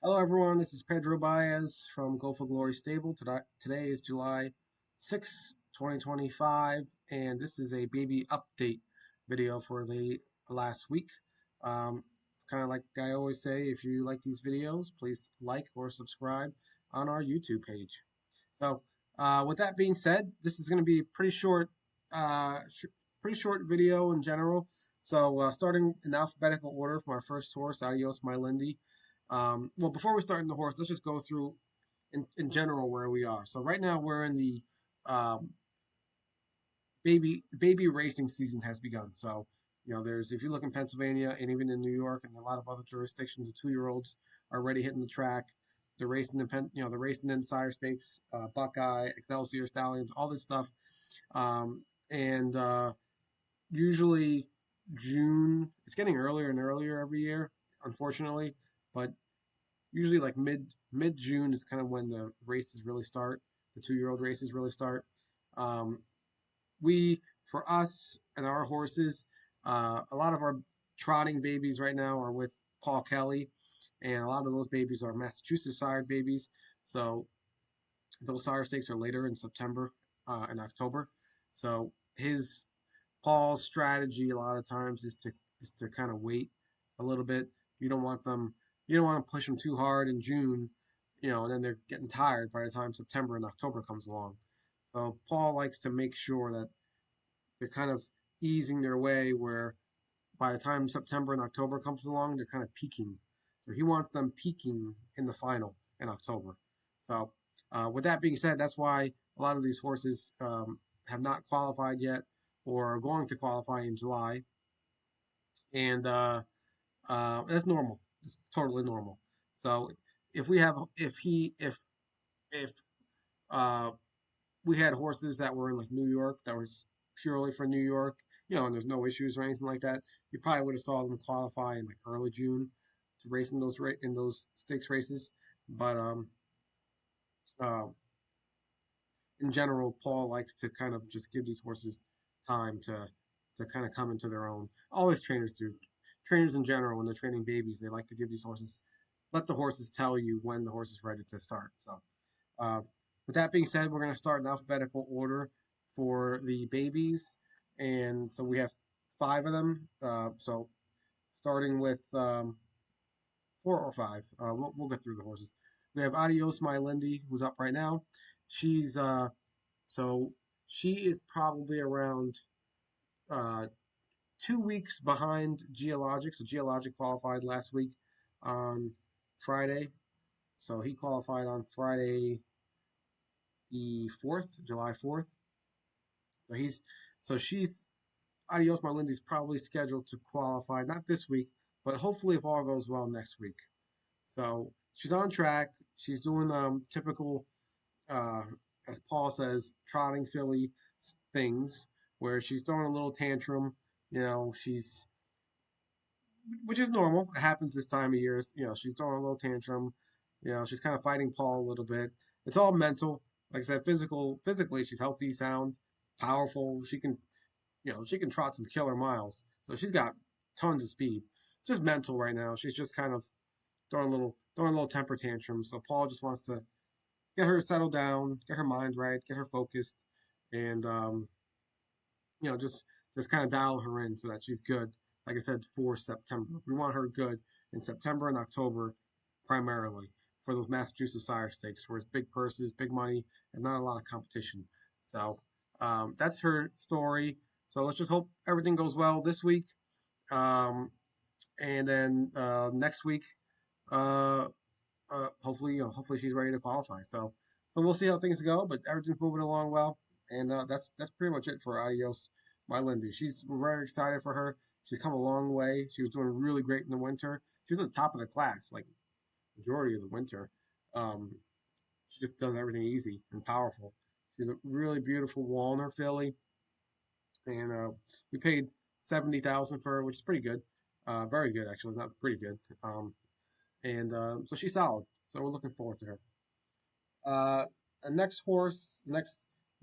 Hello, everyone. This is Pedro Baez from Go for Glory Stable. Today is July 6th, 2025, and this is a baby update video for the last week. Um, kind of like I always say, if you like these videos, please like or subscribe on our YouTube page. So, with that being said, this is going to be a pretty short video in general. So, starting in alphabetical order from our first horse, Adios My Lindy. Well, before we start in the horse, let's just go through in general where we are. So right now we're in the um, baby racing season has begun. So there's if you look in Pennsylvania and even in New York and a lot of other jurisdictions, the 2-year-olds are already hitting the track. They're racing the racing in Sire Stakes, Buckeye, Excelsior Stallions, all this stuff. And Usually June, it's getting earlier and earlier every year, unfortunately, but usually like mid June is kind of when the races really start. The 2-year-old races really start. Um, we for us and our horses, a lot of our trotting babies right now are with Paul Kelly, and a lot of those babies are Massachusetts sired babies. So those sire stakes are later in September and October. So his Paul's strategy a lot of times is to kind of wait a little bit. You don't want them you don't want to push them too hard in June, and then they're getting tired by the time September and October comes along. So Paul likes to make sure that they're kind of easing their way where by the time September and October comes along, they're kind of peaking. So he wants them peaking in the final in October. So with that being said, that's why a lot of these horses have not qualified yet or are going to qualify in July, and that's normal. It's totally normal. So if we have if uh, we had horses that were in like New York that was purely for New York, and there's no issues or anything like that, you probably would have saw them qualify in like early June to race in those stakes races. But uh, in general, Paul likes to kind of just give these horses time to kind of come into their own. All his trainers do. Trainers in general, when they're training babies, they like to give these horses, let the horses tell you when the horse is ready to start. So, uh, with that being said, we're going to start in alphabetical order for the babies, and so we have 5 of them. So, starting with 4 or 5, we'll get through the horses. We have Adios My Lindy, who's up right now. She's so she is probably around uh, 2 weeks behind Geologic. So Geologic qualified last week on Friday. So he qualified on Friday the 4th, July 4th. So she's Adios Marlindy's probably scheduled to qualify not this week, but hopefully if all goes well next week. So she's on track. She's doing typical uh, as Paul says, trotting filly things where she's throwing a little tantrum. She's which is normal. It happens this time of year. She's throwing a little tantrum. She's kind of fighting Paul a little bit. It's all mental. Like I said, physically, she's healthy, sound, powerful. She can trot some killer miles. So she's got tons of speed. Just mental right now. She's just kind of throwing a little temper tantrum. So Paul just wants to get her settled down, get her mind right, get her focused, and just kind of dial her in so that she's good. Like I said, for September, we want her good in September and October, primarily for those Massachusetts Sire Stakes, where it's big purses, big money, and not a lot of competition. So that's her story. So let's just hope everything goes well this week, um, and then next week. Uh, hopefully she's ready to qualify. So we'll see how things go, but everything's moving along well, and that's pretty much it for Adios, my Lindsay. We're very excited for her. She's come a long way. She was doing really great in the winter. She was at the top of the class, like majority of the winter. Um, she just does everything easy and powerful. She's a really beautiful Walner filly, and we paid 70,000 for her, which is pretty good. Very good actually, not pretty good. And So she's solid. So we're looking forward to her. Uh, next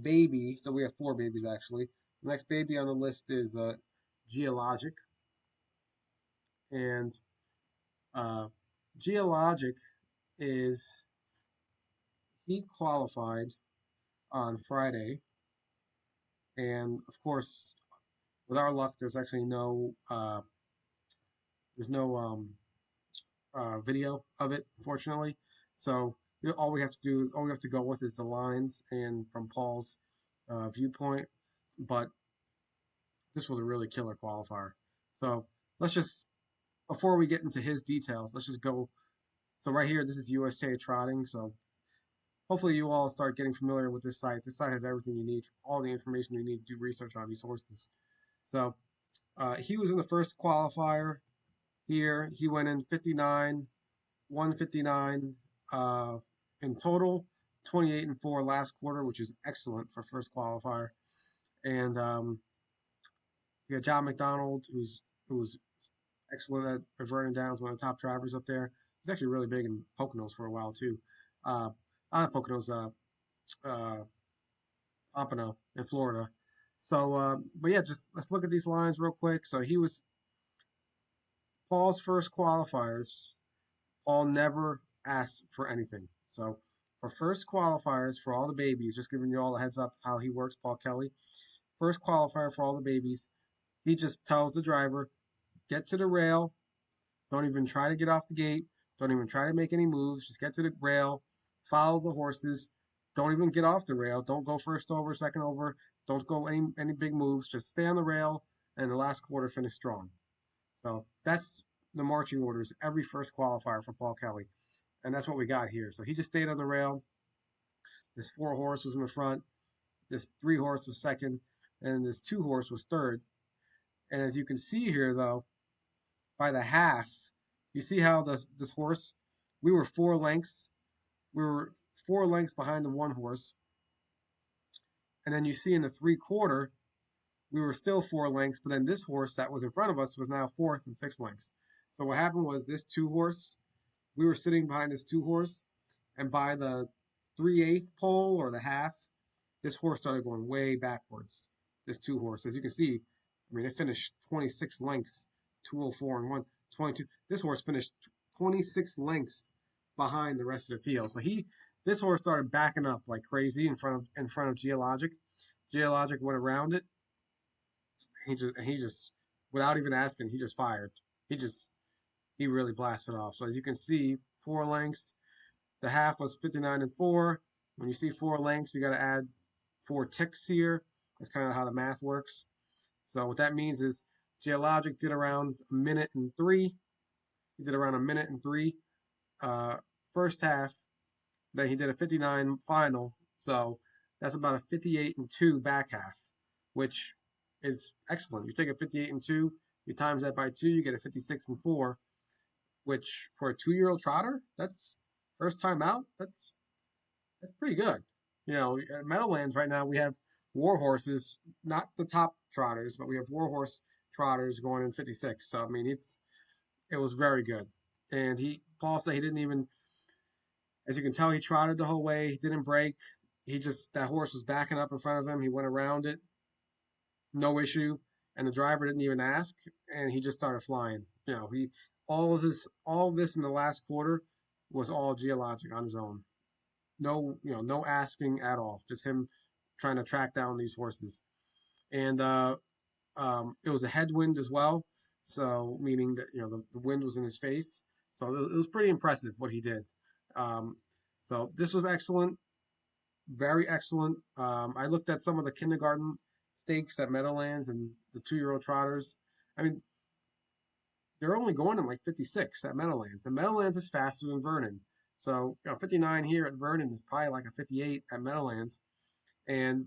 baby. So we have 4 babies actually. The next baby on the list is Geologic, and uh, Geologic. is he qualified on Friday, and of course, with our luck, there's no video of it, unfortunately. So all we have to go with is the lines and from Paul's viewpoint. But this was a really killer qualifier. So let's just before we get into his details, let's just go. So right here, this is USA Trotting. So hopefully you all start getting familiar with this site. This site has everything you need, all the information you need to do research on these horses. So he was in the first qualifier here. He went in 59, 159 in total, 28-4 last quarter, which is excellent for first qualifier. And you got John McDonald, who's excellent at Vernon Downs, one of the top drivers up there. He's actually really big in Poconos for a while too. Not Poconos, uh, Pompano in Florida. So, but yeah, just let's look at these lines real quick. So he was Paul's first qualifiers. Paul never asks for anything. So for first qualifiers for all the babies, just giving you all a heads up how he works, Paul Kelly. First qualifier for all the babies, he just tells the driver, get to the rail. Don't even try to get off the gate. Don't even try to make any moves. Just get to the rail. Follow the horses. Don't even get off the rail. Don't go first over, second over. Don't go any big moves. Just stay on the rail and the last quarter finish strong. So that's the marching orders every first qualifier for Paul Kelly. And that's what we got here. So he just stayed on the rail. This 4 horse was in the front. This 3 horse was second. And this 2 horse was third. And as you can see here, though, by the half, you see how this horse, we were 4 lengths. We were 4 lengths behind the 1 horse. And then you see in the 3/4, we were still 4 lengths, but then this horse that was in front of us was now fourth and 6 lengths. So what happened was this 2 horse, we were sitting behind this 2 horse, and by the 3/8 pole or the half, this horse started going way backwards. This 2 horse, as you can see, I mean, it finished 26 lengths, 204 and 122. This horse finished 26 lengths behind the rest of the field. So this horse started backing up like crazy in front of Geologic. Geologic went around it. He just without even asking, he just fired. He really blasted off. So as you can see, 4 lengths. The half was 59-4. When you see 4 lengths, you got to add 4 ticks here. That's kind of how the math works. So what that means is Geologic did around a minute and 3. He did around a minute and 3 first half. Then he did a 59 final. So that's about a 58-2 back half, which is excellent. You take a 58-2, you times that by 2, you get a 56-4, which for a 2-year-old trotter, that's first time out. That's pretty good. At Meadowlands right now we have war horses, not the top trotters, but we have war horse trotters going in 56. So I mean, it was very good. And Paul said he didn't even, as you can tell, he trotted the whole way. He didn't break. That horse was backing up in front of him. He went around it, no issue. And the driver didn't even ask, and he just started flying. All of this in the last quarter was all Geologic on his own. No, no asking at all. Just him trying to track down these horses. And it was a headwind as well, so meaning that the wind was in his face. So it was pretty impressive what he did. Um, so this was excellent, very excellent. I looked at some of the kindergarten stakes at Meadowlands and the 2-year-old trotters. I mean, they're only going in like 56 at Meadowlands, and Meadowlands is faster than Vernon. So 59 here at Vernon is probably like a 58 at Meadowlands, and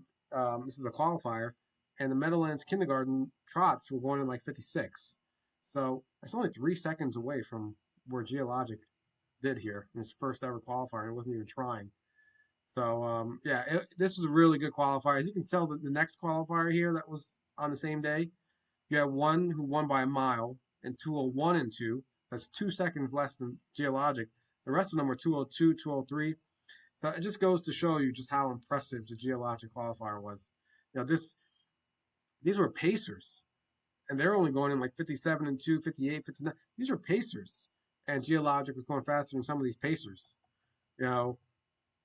this is a qualifier. And the Meadowlands kindergarten trots were going in like 56. So it's only 3 seconds away from where Geologic did here in his first ever qualifier, and it wasn't even trying. So yeah, this was a really good qualifier. As you can tell, the next qualifier here that was on the same day, you had one who won by a mile and 201 and 2. That's 2 seconds less than Geologic. The rest of them were 202, 203. So it just goes to show you just how impressive the Geologic qualifier was. These were pacers, and they're only going in like 57-2, 58, 59. These are pacers, and Geologic was going faster than some of these pacers. You know,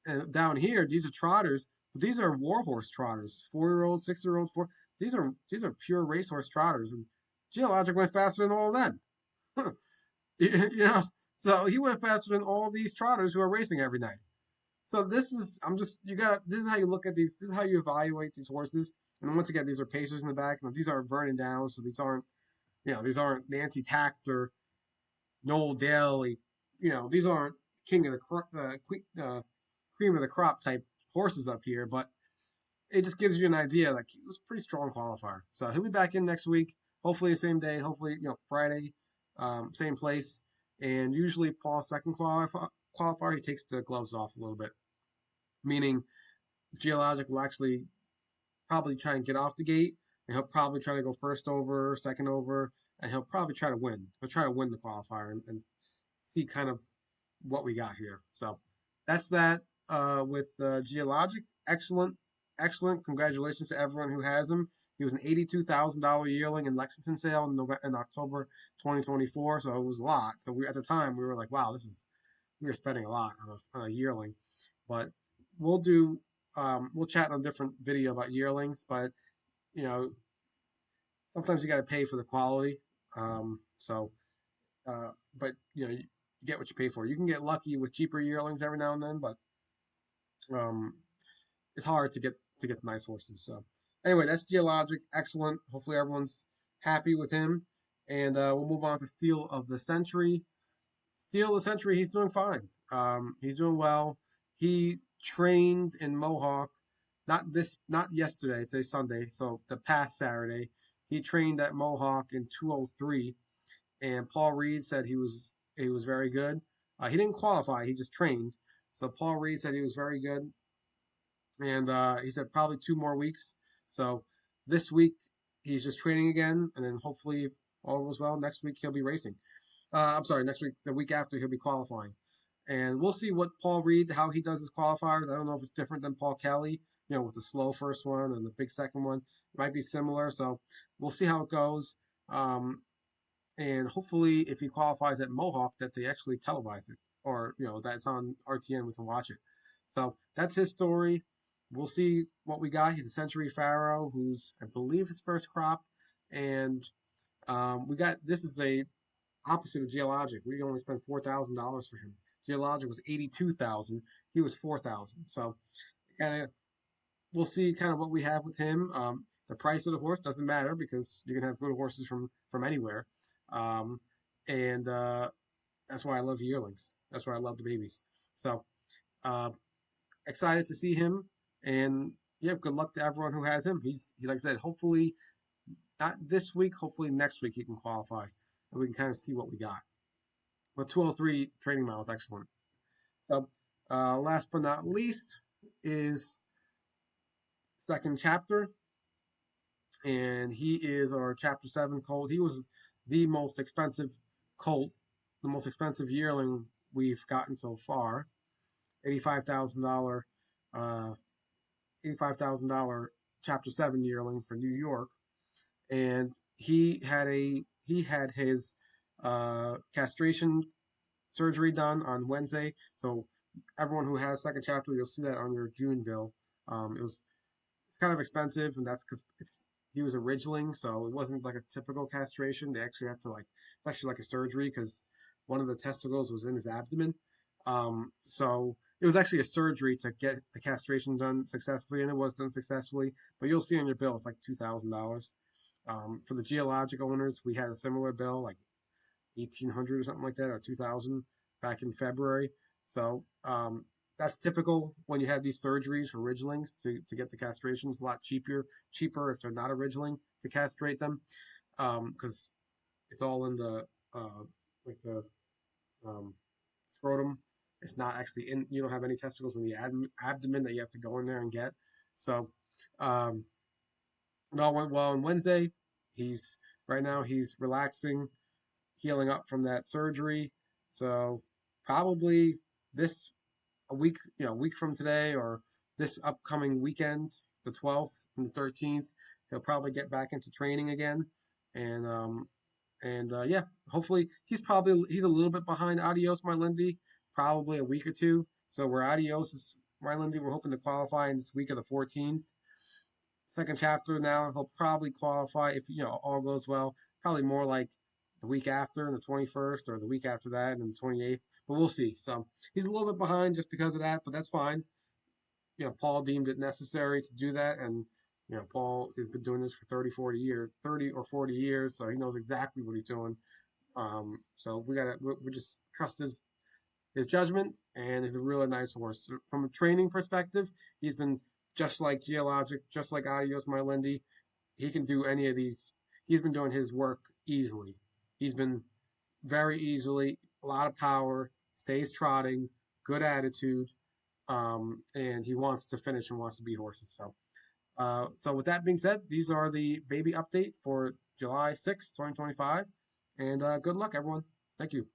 and down here, these are trotters, but these are warhorse trotters, 4-year-old, 6-year-old, four. These are pure racehorse trotters, and Geologic went faster than all of them. you know, so he went faster than all these trotters who are racing every night. So this is, I'm just, you got to this is how you look at these. This is how you evaluate these horses. And once again, these are pacers in the back. Now, these are Vernon Downs, so these aren't Nancy Tact or Noel Daly. These aren't king of cream of the crop type horses up here. But it just gives you an idea. Like, he was a pretty strong qualifier. So he'll be back in next week. Hopefully the same day. Hopefully, Friday, same place. And usually Paul's second qualifier, he takes the gloves off a little bit, meaning Geologic will actually probably try and get off the gate, and he'll probably try to go first over, second over, and he'll probably try to win. He'll try to win the qualifier and see kind of what we got here. So that's that with Geologic. Excellent, excellent. Congratulations to everyone who has him. He was an $82,000 yearling in Lexington sale in October 2024, so it was a lot. So at the time we were like, wow, we were spending a lot on a yearling, but we'll do we'll chat on a different video about yearlings, but you know sometimes you got to pay for the quality. So, but you get what you pay for. You can get lucky with cheaper yearlings every now and then, but um, it's hard to get nice horses. So anyway, that's Geologic. Excellent. Hopefully everyone's happy with him, and we'll move on to Steel of the Century. Steel of the Century, he's doing fine. He's doing well. He trained in Mohawk, not yesterday. Today's Sunday, so the past Saturday, he trained at Mohawk in 203, and Paul Reed said he was very good. He didn't qualify; he just trained. So Paul Reed said he was very good, and he said probably 2 more weeks. So this week he's just training again, and then hopefully if all goes well, next week he'll be racing. I'm sorry, next week, the week after, he'll be qualifying. And we'll see what Paul Reed, how he does his qualifiers. I don't know if it's different than Paul Kelly, with the slow first one and the big second one. It might be similar. So we'll see how it goes. Um, and hopefully, if he qualifies at Mohawk, that they actually televise it, or that's on RTN. We can watch it. So that's his story. We'll see what we got. He's a Century Pharaoh, who's I believe his first crop, and we got this is a opposite of Geologic. We only spent $4,000 for him. Geologic was 82,000. He was 4,000. So kind of we'll see kind of what we have with him. The price of the horse doesn't matter because you can have good horses from anywhere, um, and that's why I love yearlings. That's why I love the babies. So uh, excited to see him, and yeah, good luck to everyone who has him. He like I said, hopefully not this week. Hopefully next week he can qualify, and we can kind of see what we got. But 203 training miles, excellent. So, last but not least is second chapter, and he is our chapter 7 colt. He was the most expensive colt, the most expensive yearling we've gotten so far. $85,000, uh, $85,000 chapter 7 yearling for New York, and he had his castration surgery done on Wednesday. So everyone who has second chapter, you'll see that on your June bill. It's kind of expensive, and that's because he was a ridgeling, so it wasn't like a typical castration. They actually had to it's actually like a surgery because one of the testicles was in his abdomen. So it was actually a surgery to get the castration done successfully, and it was done successfully. But you'll see on your bill it's like $2,000. For the Geologic owners, we had a similar bill, like 1,800 or something like that, or 2,000 back in February. So that's typical when you have these surgeries for ridgelings to get the castrations a lot cheaper if they're not a ridgeling to castrate them, because it's all in the like the um, scrotum. It's not actually in. You don't have any testicles in the abdomen that you have to go in there and get. So um, it all went well on Wednesday. He's right now he's relaxing, healing up from that surgery. So probably this a week from today or this upcoming weekend, the 12th and the 13th, he'll probably get back into training again and And yeah, hopefully he's a little bit behind Adios Marlendi, probably a week or two. So where Adios is Marlendi, we're hoping to qualify in this week of the 14th. Second chapter now, he'll probably qualify if all goes well. Probably more like the week after, the 21st, or the week after that, and the 28th. But we'll see. So he's a little bit behind just because of that, but that's fine. Paul deemed it necessary to do that, and Paul has been doing this for 30, 40 years, 30 or 40 years, so he knows exactly what he's doing. So we just trust his judgment, and he's a really nice horse. From a training perspective, he's been just like Geologic, just like Adios Marlendi. He can do any of these. He's been doing his work easily. He's been very easily, a lot of power, stays trotting, good attitude, and he wants to finish and wants to beat horses. So with that being said, these are the baby update for July 6th, 2025. And good luck, everyone. Thank you.